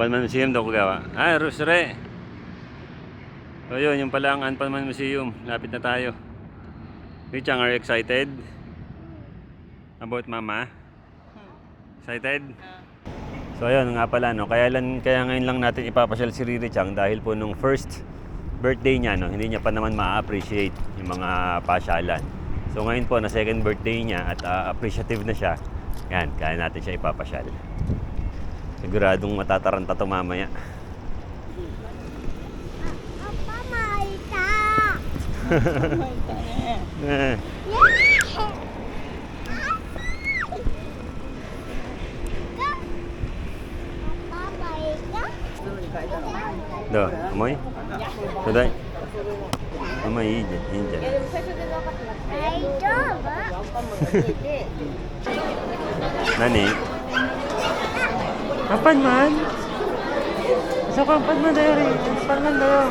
Anpanman Museum daw kagawa. Rusre. So yun, yung pala ang Anpanman Museum. Lapit na tayo. Richang, are you excited? About mama? Excited? So ayun nga pala, no? Kaya ngayon lang natin ipapasyal si Riri Chang dahil po nung first birthday niya, no? Hindi niya pa naman ma-appreciate yung mga pasyalan. So ngayon po, na second birthday niya at appreciative na siya. Yan, kaya natin siya ipapasyal. Siguradong matataranta to mamaya. Do, amoy? Suday. Amoy,いいじゃん、いいんじゃない。何? Anpanman? Isa ko Anpanman dayo rin. Anpanman dayo.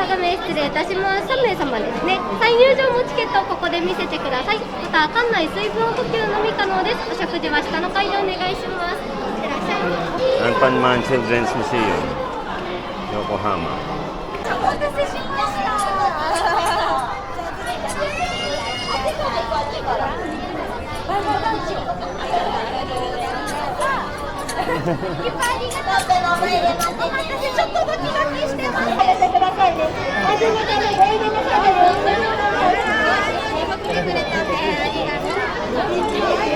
画面失礼いたします。3名様ですね。再入場のチケットをここで見せてください。また館内水分補給のみ可能です。お食事は下の会場お願いします。いってらっしゃいませ。Anpanman Children's Museum, Yokohama. お待たせしました。いっぱいありがとう。お待たせ、ちょっとドキドキしてます。やってくださいね。初めてのベイビーの方です。来てくれたんでありがとう。3, 2. 「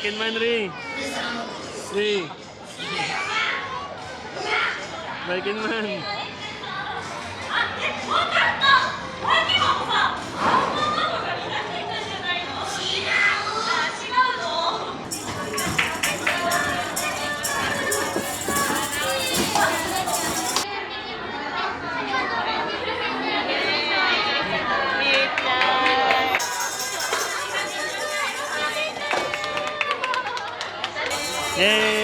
second man, Ray. Ray. Second man. Yay!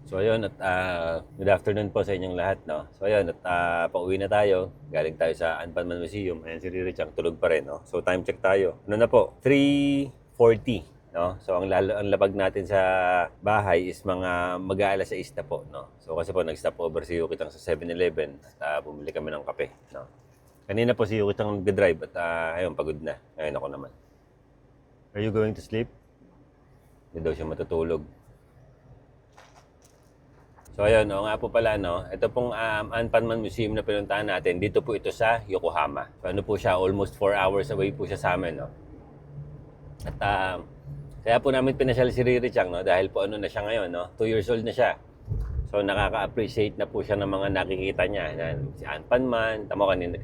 So ayun at good afternoon po sa inyong lahat, no. So ayun at pauwi na tayo. Galing tayo sa Anpanman Museum. Ayan si Riri Chang tulog pa rin, no. So time check tayo. Ano na po? 3:40, no. So ang labag natin sa bahay is mga mag-aalas 6 na po, no. So kasi po nag-stop over si Yukitang sa 7-Eleven at bumili kami ng kape, no. Kanina po si Yukitang nag-drive at ayun pagod na. Ayun ako naman. Are you going to sleep? Hindi daw siya matutulog. So ayun, nga po pala, no, ito pong Anpanman Museum na pinuntahan natin, dito po ito sa Yokohama. So ano po siya, almost 4 hours away po siya sa amin, no. At kaya po namin pinasyal si Riri Chang, no, dahil po ano na siya ngayon, no, 2 years old na siya. So nakaka-appreciate na po siya ng mga nakikita niya. Si Anpanman, tamo kanina,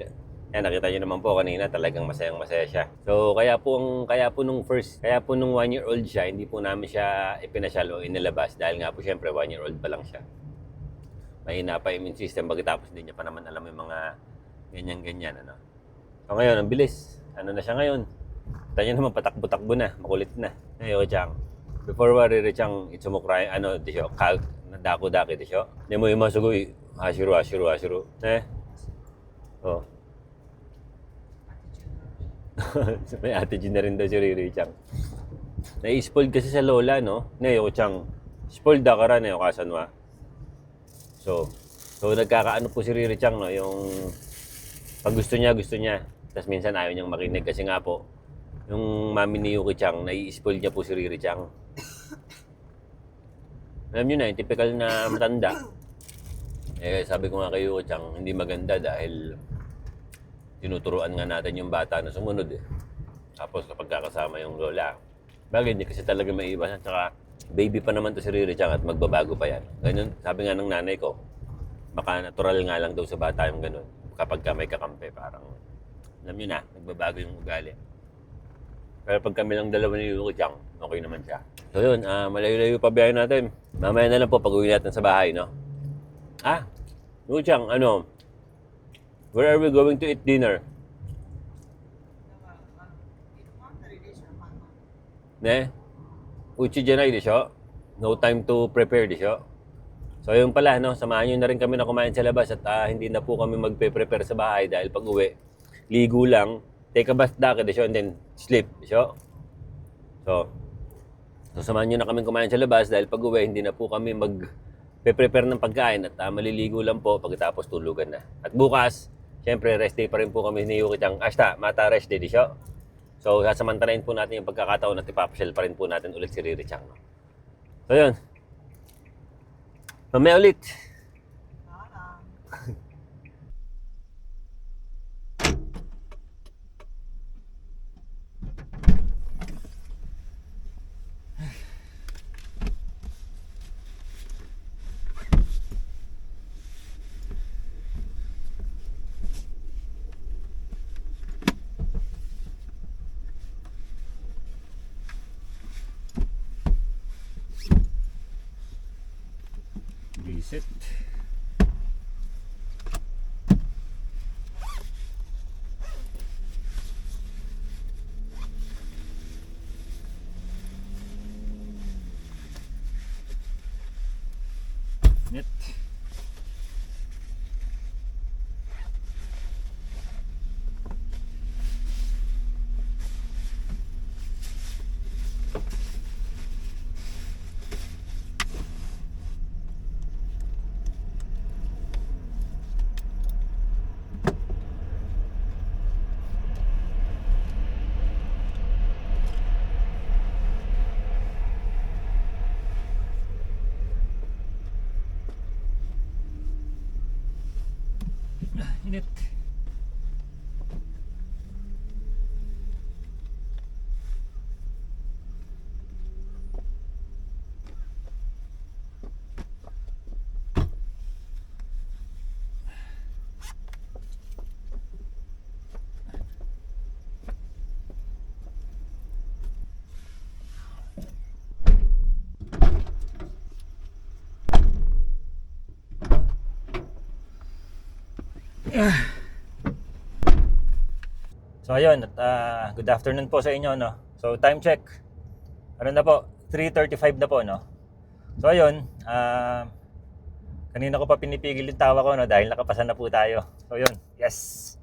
yan, nakita niyo naman po kanina, talagang masayang-masaya siya. So kaya po nung 1-year-old siya, hindi po namin siya ipinasyal o inilabas dahil nga po syempre 1-year-old pa lang siya. Mahina pa immune system, pagkatapos hindi niya pa naman alam yung mga ganyan-ganyan, ano. So ngayon, ang bilis. Ano na siya ngayon? Kita niyo naman, patakbo-takbo na, makulit na. Ayoko, Chang. Before Riri Chang, itsumukray, disyo, nadako-daki, disyo. Hindi mo yung masugoy, hasiru. Oh. May attitude na rin daw si Riri Chang. Nai-spoiled kasi sa lola, no? Ayoko, Chang. Spoiled da ka rin, ayoko kasanwa. So nagkakaano po si Riri Chang, no, yung pag gusto niya. Tapos minsan ayaw niyang makinig kasi nga po, yung mami ni Yuki Chang, nai-spoil niya po si Riri Chang. Alam niyo na, yung typical na matanda. Sabi ko nga kay Yuki Chang, hindi maganda dahil tinuturuan nga natin yung bata na sumunod, eh. Tapos kapag kakasama yung lola, bagay hindi kasi talaga maiiwasan. Tsaka baby pa naman to si Riri Chang at magbabago pa yan. Ganun, sabi nga ng nanay ko, baka natural nga lang daw sa bata yung ganun. Kapag ka may kakampi, parang, alam nyo na, nagbabago yung ugali. Pero pag kami lang dalawa ni Yuki Chang, okay naman siya. So yun, malayo-layo pa biyahe natin. Mamaya na lang po pag-uwi natin sa bahay, no? Yuki Chang, where are we going to eat dinner? Ne? Uchi janai desho? No time to prepare desho? So yun pala, no, samahan nyo na rin kami na kumain sa labas at hindi na po kami magpe-prepare sa bahay dahil pag uwi, ligo lang, take a bath dake desho and then sleep desho? So samahan nyo na kami kumain sa labas dahil pag uwi, hindi na po kami magpe-prepare ng pagkain at maliligo lang po pagkatapos tulugan na. At bukas, siyempre rest day pa rin po kami ni Yuki Chang. Ashta, mata rest day desho? So, sasamantalain po natin yung pagkakataon at ipapasyal pa rin po natin ulit si Riri Chang. So, yun. Mamaya ulit. Reset. Net. Init. So ayun, at good afternoon po sa inyo, no. So time check. Ano na po? 3:35 na po, no. So ayun, kanina ko pa pinipigil yung tawa ko, no, dahil nakapasa na po tayo. So yun, yes.